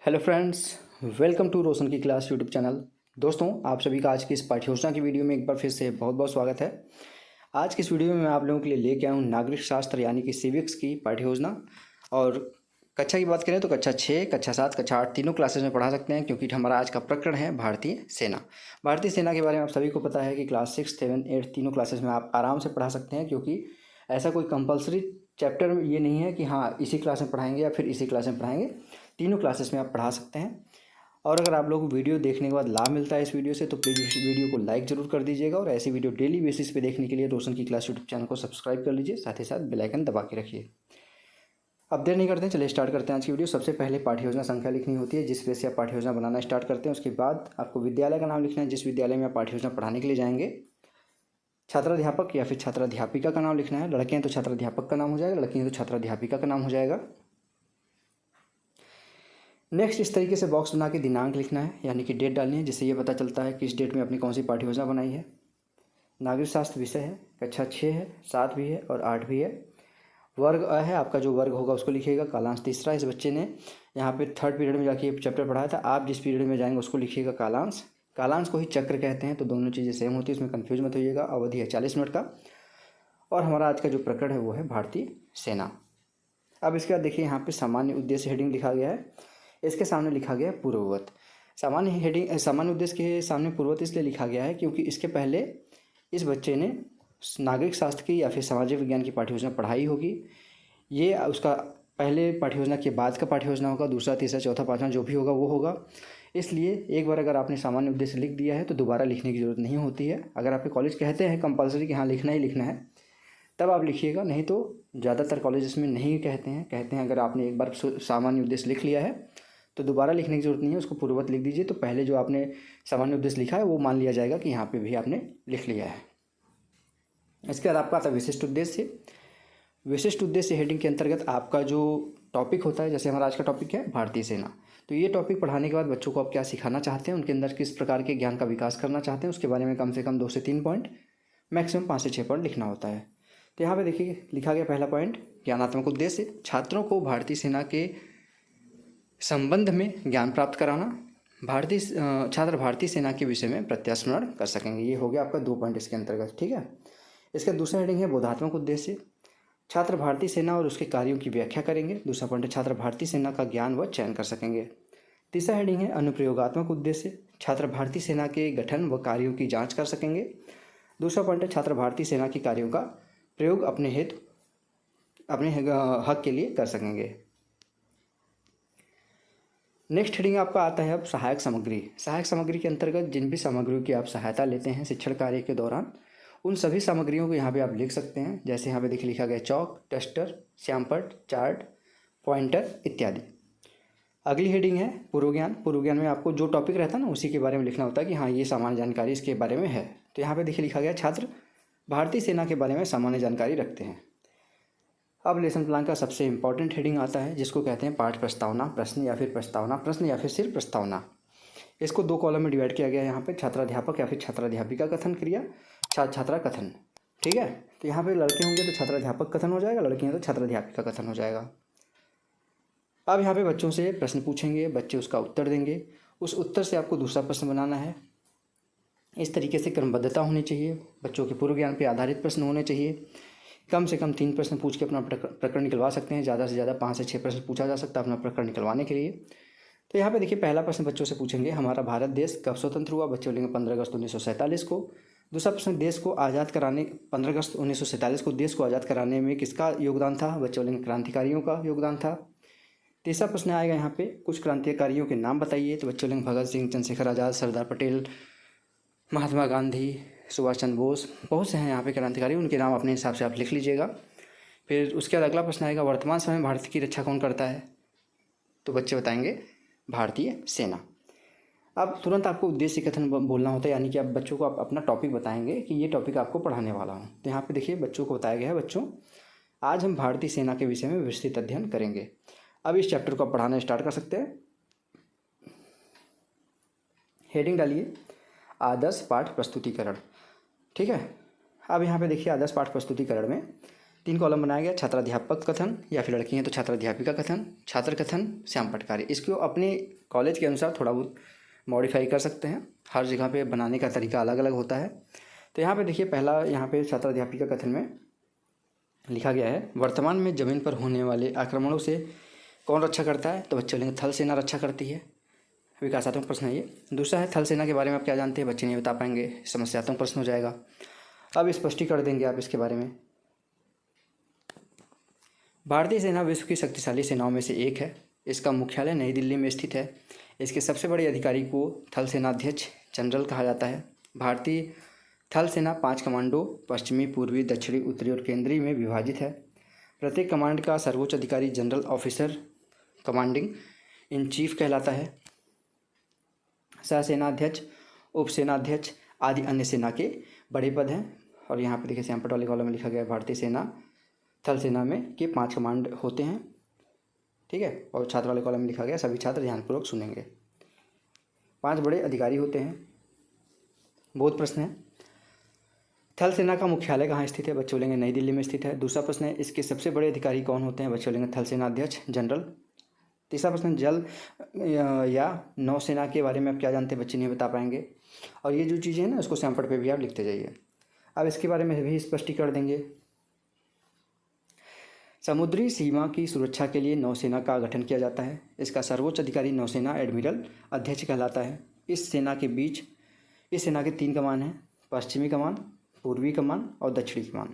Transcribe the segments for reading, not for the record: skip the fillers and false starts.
Hello friends, welcome to रोशन की class YouTube channel. दोस्तों, आप सभी का आज की इस पाठ्योजना की वीडियो में एक बार फिर से बहुत बहुत स्वागत है। आज की इस वीडियो में मैं आप लोगों के लिए लेके आया हूँ नागरिक शास्त्र यानी कि सिविक्स की पाठ्योजना। और कक्षा की बात करें तो कक्षा 6, कक्षा 7, कक्षा 8 तीनों क्लासेस में पढ़ा सकते हैं, क्योंकि हमारा आज का प्रकरण है भारतीय सेना। भारतीय सेना के बारे में आप सभी को पता है कि क्लास 6, 7, 8 तीनों क्लासेस में आप आराम से पढ़ा सकते हैं, क्योंकि ऐसा कोई कंपलसरी चैप्टर ये नहीं है कि हाँ इसी क्लास में पढ़ाएंगे या फिर इसी क्लास में पढ़ाएंगे। तीनों क्लासेस में आप पढ़ा सकते हैं। और अगर आप लोगों को वीडियो देखने के बाद लाभ मिलता है इस वीडियो से, तो प्लीज़ इस वीडियो को लाइक ज़रूर कर दीजिएगा। और ऐसी वीडियो डेली बेसिस पे देखने के लिए रोशन की क्लास यूट्यूब चैनल को सब्सक्राइब कर लीजिए, साथ ही साथ बेल आइकन दबा के रखिए। अब देर नहीं करते हैं, चलिए स्टार्ट करते हैं आज की वीडियो। सबसे पहले पाठ्योजना संख्या लिखनी होती है, जिस वजह से आप पाठ्योजना बनाना स्टार्ट करते हैं। उसके बाद आपको विद्यालय का नाम लिखना है, जिस विद्यालय में आप पाठ्योजना पढ़ाने के लिए जाएंगे। छात्राध्यापक या फिर छात्राध्यापिका का नाम लिखना है। लड़के हैं तो छात्राध्यापक का नाम हो जाएगा, लड़की हैं तो छात्राध्यापिका का नाम हो जाएगा। नेक्स्ट, इस तरीके से बॉक्स बना के दिनांक लिखना है, यानी कि डेट डालनी है, जिससे ये पता चलता है कि इस डेट में अपनी कौन सी पाठ्योजना बनाई है। नागरिक शास्त्र विषय है, कक्षा 6 है, 7 भी है और 8 भी है। वर्ग अ है, आपका जो वर्ग होगा उसको लिखिएगा। कालांश तीसरा, इस बच्चे ने यहाँ पे 3rd पीरियड में जाके चैप्टर पढ़ाया था। आप जिस पीरियड में जाएंगे उसको लिखिएगा कालांश। कालांश को ही चक्र कहते हैं, तो दोनों चीज़ें सेम होती है, इसमें कन्फ्यूज मत होइएगा। अवधि है 40 मिनट का। और हमारा आज का जो प्रकरण है वो है भारतीय सेना। अब इसके बाद देखिए, यहाँ पे सामान्य उद्देश्य हेडिंग लिखा गया है, इसके सामने लिखा गया है पूर्ववत। सामान्य उद्देश्य के सामने पूर्ववत इसलिए लिखा गया है क्योंकि इसके पहले इस बच्चे ने नागरिक शास्त्र की या फिर सामाजिक विज्ञान की पाठ्योजना पढ़ाई होगी। ये उसका पहले पाठ्योजना के बाद का पाठ्योजना होगा, दूसरा, तीसरा, चौथा, पाँचवा जो भी होगा वो होगा। इसलिए एक बार अगर आपने सामान्य उद्देश्य लिख दिया है तो दोबारा लिखने की ज़रूरत नहीं होती है। अगर आपके कॉलेज कहते हैं कंपलसरी कि हाँ लिखना ही लिखना है, तब आप लिखिएगा, नहीं तो ज़्यादातर कॉलेजेस में नहीं कहते हैं अगर आपने एक बार सामान्य उद्देश्य लिख लिया है तो दोबारा लिखने की ज़रूरत नहीं है, उसको पूर्ववत लिख दीजिए। तो पहले जो आपने सामान्य उद्देश्य लिखा है वो मान लिया जाएगा कि यहाँ पे भी आपने लिख लिया है। इसके बाद आपका आता है विशिष्ट उद्देश्य। विशिष्ट उद्देश्य हेडिंग के अंतर्गत आपका जो टॉपिक होता है, जैसे हमारा आज का टॉपिक है भारतीय सेना, तो ये टॉपिक पढ़ाने के बाद बच्चों को आप क्या सिखाना चाहते हैं, उनके अंदर किस प्रकार के ज्ञान का विकास करना चाहते हैं, उसके बारे में कम से कम 2 से 3 पॉइंट, मैक्सिमम 5 से 6 पॉइंट लिखना होता है। तो यहाँ पे देखिए लिखा गया पहला पॉइंट, ज्ञानात्मक उद्देश्य, छात्रों को भारतीय सेना के संबंध में ज्ञान प्राप्त कराना। छात्र भारतीय सेना के विषय में प्रत्यास्मरण कर सकेंगे। ये हो गया आपका 2 पॉइंट इसके अंतर्गत, ठीक है। इसका दूसरा हेडिंग है बोधात्मक उद्देश्य, छात्र भारतीय सेना और उसके कार्यों की व्याख्या करेंगे। दूसरा पॉइंट है छात्र भारतीय सेना का ज्ञान व चयन कर सकेंगे। तीसरा हेडिंग है अनुप्रयोगात्मक उद्देश्य, छात्र भारतीय सेना के गठन व कार्यों की जाँच कर सकेंगे। दूसरा पॉइंट है छात्र भारतीय सेना के कार्यों का प्रयोग अपने हक के लिए कर सकेंगे। नेक्स्ट हेडिंग आपका आता है अब सहायक सामग्री। सहायक सामग्री के अंतर्गत जिन भी सामग्रियों की आप सहायता लेते हैं शिक्षण कार्य के दौरान, उन सभी सामग्रियों को यहाँ पे आप लिख सकते हैं। जैसे यहाँ पे देखिए लिखा गया चौक, टेस्टर, श्यामपट्ट, चार्ट, पॉइंटर इत्यादि। अगली हेडिंग है पूर्व ज्ञान। पूर्व ज्ञान में आपको जो टॉपिक रहता है ना उसी के बारे में लिखना होता है कि हाँ ये सामान्य जानकारी इसके बारे में है। तो यहाँ पे देखिए लिखा गया छात्र भारतीय सेना के बारे में सामान्य जानकारी रखते हैं। अब लेसन प्लान का सबसे इंपॉर्टेंट हेडिंग आता है, जिसको कहते हैं पाठ प्रस्तावना, प्रश्न या फिर प्रस्तावना, प्रश्न या फिर सिर्फ प्रस्तावना। इसको 2 कॉलम में डिवाइड किया गया है यहाँ पे, छात्राध्यापक या फिर छात्राध्यापिका कथन क्रिया, छात्रा कथन, ठीक है। तो यहाँ पे लड़के होंगे तो छात्राध्यापक कथन हो जाएगा, लड़की हैं तो छात्राध्यापिका कथन हो जाएगा। अब यहाँ पे बच्चों से प्रश्न पूछेंगे, बच्चे उसका उत्तर देंगे। उस उत्तर से आपको दूसरा प्रश्न बनाना है। इस तरीके से क्रमबद्धता होनी चाहिए, बच्चों के पूर्व ज्ञान पर आधारित प्रश्न होने चाहिए। कम से कम 3 प्रश्न पूछ के अपना प्रकरण निकलवा सकते हैं, ज़्यादा से ज़्यादा 5 से 6 प्रश्न पूछा जा सकता है अपना प्रकरण निकलवाने के लिए। तो यहाँ पे देखिए पहला प्रश्न बच्चों से पूछेंगे, हमारा भारत देश कब स्वतंत्र हुआ? बच्चे बोलेंगे 15 अगस्त 1947 को। दूसरा प्रश्न, देश को आज़ाद कराने 15 अगस्त 1947 को देश को आज़ाद कराने में किसका योगदान था? बच्चे बोलेंगे क्रांतिकारियों का योगदान था। तीसरा प्रश्न आएगा यहाँ पे, कुछ क्रांतिकारियों के नाम बताइए। तो बच्चे बोलेंगे भगत सिंह, चंद्रशेखर आज़ाद, सरदार पटेल, महात्मा गांधी, सुभाष चंद्र बोस, बहुत से हैं यहाँ पे क्रांतिकारी, उनके नाम अपने हिसाब से आप लिख लीजिएगा। फिर उसके बाद अगला प्रश्न आएगा, वर्तमान समय में भारत की रक्षा कौन करता है? तो बच्चे बताएंगे भारतीय सेना। अब तुरंत आपको उद्देश्य कथन बोलना होता है, यानी कि आप बच्चों को आप अपना टॉपिक बताएंगे कि ये टॉपिक आपको पढ़ाने वाला हूँ। तो यहाँ पे देखिए बच्चों को बताया गया है, बच्चों आज हम भारतीय सेना के विषय में विस्तृत अध्ययन करेंगे। अब इस चैप्टर को आप पढ़ाना स्टार्ट कर सकते हैं। हेडिंग डालिए आदर्श पाठ प्रस्तुतिकरण, ठीक है। अब यहाँ पे देखिए आदर्श पाठ प्रस्तुतिकरण में 3 कॉलम बनाया गया, छात्राध्यापक कथन या फिर लड़की हैं तो छात्राध्यापिका कथन, छात्र कथन, श्याम पटकारे। इसको अपने कॉलेज के अनुसार थोड़ा बहुत मॉडिफाई कर सकते हैं, हर जगह पे बनाने का तरीका अलग अलग होता है। तो यहाँ पे देखिए पहला यहाँ पे छात्राध्यापिका कथन में लिखा गया है, वर्तमान में ज़मीन पर होने वाले आक्रमणों से कौन रक्षा करता है? तो बच्चे बोलेंगे थल सेना रक्षा करती है। विकासात्मक प्रश्न है ये। दूसरा है थल सेना के बारे में आप क्या जानते हैं? बच्चे नहीं बता पाएंगे, समस्यात्मक प्रश्न हो जाएगा। अब स्पष्टीकरण देंगे आप इसके बारे में। भारतीय सेना विश्व की शक्तिशाली सेनाओं में से एक है। इसका मुख्यालय नई दिल्ली में स्थित है। इसके सबसे बड़े अधिकारी को थल सेनाध्यक्ष जनरल कहा जाता है। भारतीय थल सेना 5 कमांडो पश्चिमी, पूर्वी, दक्षिणी, उत्तरी और केंद्रीय में विभाजित है। प्रत्येक कमांड का सर्वोच्च अधिकारी general officer commanding in chief कहलाता है। सहसेनाध्यक्ष, उपसेनाध्यक्ष आदि अन्य सेना के बड़े पद हैं। और यहाँ पे देखिए सैंपल वाले कॉलम में लिखा गया है भारतीय सेना थल सेना में के 5 कमांड होते हैं, ठीक है। और छात्र वाले कॉलम में लिखा गया, सभी छात्र ध्यानपूर्वक सुनेंगे। 5 बड़े अधिकारी होते हैं। बहुत प्रश्न है, थल सेना का मुख्यालय कहाँ स्थित है? बच्चे बोलेंगे नई दिल्ली में स्थित है। दूसरा प्रश्न है, इसके सबसे बड़े अधिकारी कौन होते हैं? बच्चे बोलेंगे थल सेना अध्यक्ष जनरल। तीसरा प्रश्न, जल या नौसेना के बारे में आप क्या जानते हैं? बच्चे नहीं बता पाएंगे। और ये जो चीज़ें हैं ना, उसको सैंपल पे भी आप लिखते जाइए। अब इसके बारे में भी स्पष्टीकरण देंगे। समुद्री सीमा की सुरक्षा के लिए नौसेना का गठन किया जाता है। इसका सर्वोच्च अधिकारी नौसेना एडमिरल अध्यक्ष कहलाता है। इस सेना के 3 कमान हैं, पश्चिमी कमान, पूर्वी कमान और दक्षिणी कमान।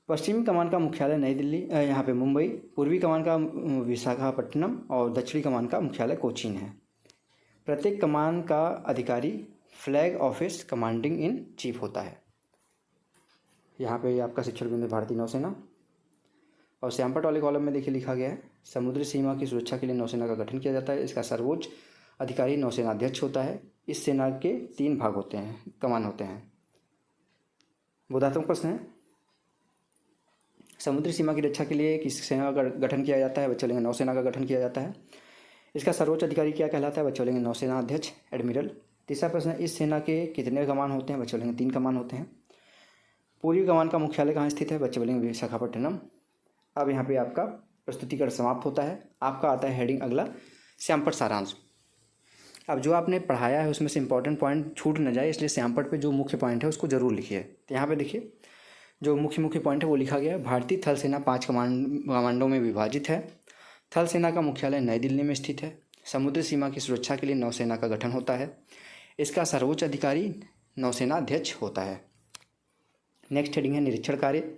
पश्चिमी कमान का मुख्यालय नई दिल्ली यहाँ पे मुंबई, पूर्वी कमान का विशाखापट्टनम और दक्षिणी कमान का मुख्यालय कोचीन है। प्रत्येक कमान का अधिकारी flag office commanding in chief होता है। यहाँ पे आपका शिक्षण बिंदु भारतीय नौसेना। और सैंपल वाले कॉलम में देखिए लिखा गया है, समुद्री सीमा की सुरक्षा के लिए नौसेना का गठन किया जाता है। इसका सर्वोच्च अधिकारी नौसेना अध्यक्ष होता है। इस सेना के 3 भाग होते हैं, कमान होते हैं। बोधात्मक प्रश्न है, समुद्री सीमा की रक्षा के लिए किस सेना का गठन किया जाता है? बच्चे बोलेंगे नौसेना का गठन किया जाता है। इसका सर्वोच्च अधिकारी क्या कहलाता है? बच्चे बोलेंगे नौसेना अध्यक्ष एडमिरल। तीसरा प्रश्न है, इस सेना के कितने कमान होते हैं? बच्चे बोलेंगे 3 कमान होते हैं। पूर्वी कमान का मुख्यालय कहाँ स्थित है? बच्चे बोलेंगे विशाखापट्टनम। अब यहाँ पे आपका प्रस्तुतिकरण समाप्त होता है। आपका आता है हेडिंग अगला, श्यामपट सारांश। अब जो आपने पढ़ाया है उसमें से इंपॉर्टेंट पॉइंट छूट न जाए, इसलिए श्यामपट पे जो मुख्य पॉइंट है उसको जरूर लिखिए। तो यहाँ पे देखिए जो मुख्य पॉइंट है वो लिखा गया है। भारतीय थल सेना 5 कमांडों में विभाजित है। थल सेना का मुख्यालय नई दिल्ली में स्थित है। समुद्री सीमा की सुरक्षा के लिए नौसेना का गठन होता है। इसका सर्वोच्च अधिकारी नौसेना अध्यक्ष होता है। नेक्स्ट हेडिंग है निरीक्षण कार्य।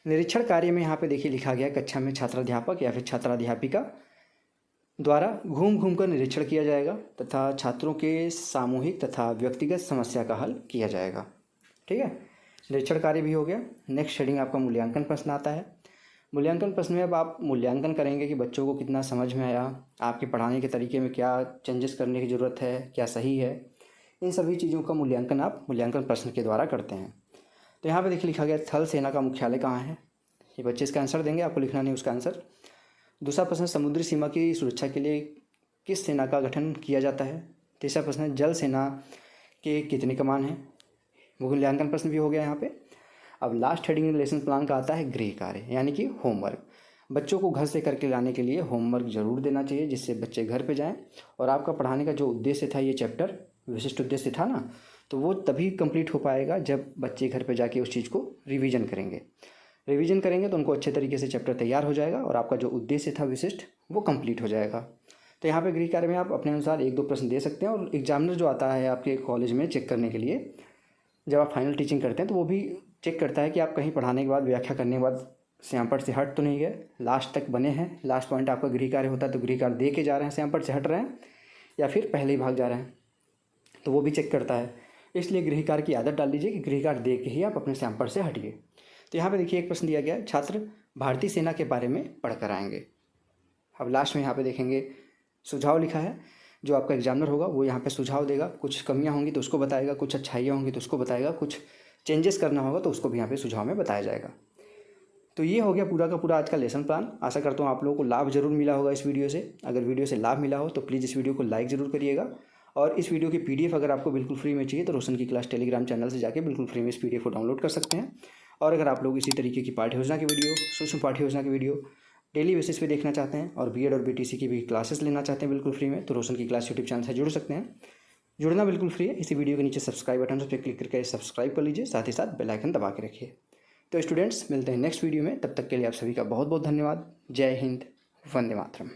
निरीक्षण कार्य में यहाँ पे देखिए लिखा गया, कक्षा में छात्राध्यापक या फिर छात्राध्यापिका द्वारा घूम घूम कर निरीक्षण किया जाएगा तथा छात्रों के सामूहिक तथा व्यक्तिगत समस्या का हल किया जाएगा, ठीक है। निरीक्षण कार्य भी हो गया। नेक्स्ट हेडिंग आपका मूल्यांकन प्रश्न आता है। मूल्यांकन प्रश्न में अब आप मूल्यांकन करेंगे कि बच्चों को कितना समझ में आया, आपके पढ़ाने के तरीके में क्या चेंजेस करने की ज़रूरत है, क्या सही है, इन सभी चीज़ों का मूल्यांकन आप मूल्यांकन प्रश्न के द्वारा करते हैं। तो यहाँ पे देखिए लिखा गया थल सेना का मुख्यालय कहाँ है? ये बच्चे इसका आंसर देंगे, आपको लिखना नहीं उसका आंसर। दूसरा प्रश्न, समुद्री सीमा की सुरक्षा के लिए किस सेना का गठन किया जाता है? तीसरा प्रश्न, जल सेना के कितने कमान हैं? मूल्यांकन प्रश्न भी हो गया यहाँ पे। अब लास्ट हेडिंग लेसन प्लान का आता है गृह कार्य, यानी कि होमवर्क। बच्चों को घर से करके लाने के लिए होमवर्क जरूर देना चाहिए, जिससे बच्चे घर पे जाएं और आपका पढ़ाने का जो उद्देश्य था, ये चैप्टर विशिष्ट उद्देश्य था ना, तो वो तभी कंप्लीट हो पाएगा जब बच्चे घर पे जाके उस चीज़ को रिवीजन करेंगे। रिवीजन करेंगे तो उनको अच्छे तरीके से चैप्टर तैयार हो जाएगा और आपका जो उद्देश्य था विशिष्ट, वो कंप्लीट हो जाएगा। तो यहाँ पे गृह कार्य में आप अपने अनुसार 1-2 प्रश्न दे सकते हैं। और एग्जामिनर जो आता है आपके कॉलेज में चेक करने के लिए, जब आप फाइनल टीचिंग करते हैं, तो वो भी चेक करता है कि आप कहीं पढ़ाने के बाद, व्याख्या करने के बाद श्यामपट से हट तो नहीं गए, लास्ट तक बने हैं। लास्ट पॉइंट आपका गृह कार्य होता है, तो गृह कार्य दे के जा रहे हैं, श्यामपट से हट रहे हैं या फिर पहले ही भाग जा रहे हैं, तो वो भी चेक करता है। इसलिए गृह कार्य की आदत डाल लीजिए कि गृह कार्य दे के ही आप अपने श्यामपट से हटिए। तो यहाँ पे देखिए एक प्रश्न दिया गया है, छात्र भारतीय सेना के बारे में पढ़कर आएंगे। अब लास्ट में यहाँ पे देखेंगे सुझाव लिखा है। जो आपका एग्जामिनर होगा वो यहाँ पे सुझाव देगा, कुछ कमियाँ होंगी तो उसको बताएगा, कुछ अच्छाइयाँ होंगी तो उसको बताएगा, कुछ चेंजेस करना होगा तो उसको भी यहाँ पे सुझाव में बताया जाएगा। तो ये हो गया पूरा का पूरा आज का लेसन प्लान। आशा करता हूँ आप लोगों को लाभ जरूर मिला होगा इस वीडियो से। अगर वीडियो से लाभ मिला हो तो प्लीज़ इस वीडियो को लाइक ज़रूर करिएगा। और इस वीडियो की PDF अगर आपको बिल्कुल फ्री में चाहिए तो रोशन की क्लास टेलीग्राम चैनल से जाके बिल्कुल फ्री में इस PDF को डाउनलोड कर सकते हैं। और अगर आप लोग इसी तरीके की पाठ्य योजना की वीडियो, सूक्ष्म पाठ्य योजना की वीडियो डेली बेसिस पे देखना चाहते हैं और बीएड और बीटीसी की भी क्लासेस लेना चाहते हैं बिल्कुल फ्री में, तो रोशन की क्लास यूट्यूब चैनल से जुड़ सकते हैं। जुड़ना बिल्कुल फ्री है। इसी वीडियो के नीचे सब्सक्राइब बटन पर क्लिक करके सब्सक्राइब कर लीजिए, साथ ही साथ बेल आइकन दबा के रखिए। तो स्टूडेंट्स, मिलते हैं नेक्स्ट वीडियो में, तब तक के लिए आप सभी का बहुत बहुत धन्यवाद। जय हिंद, वंदे मातरम।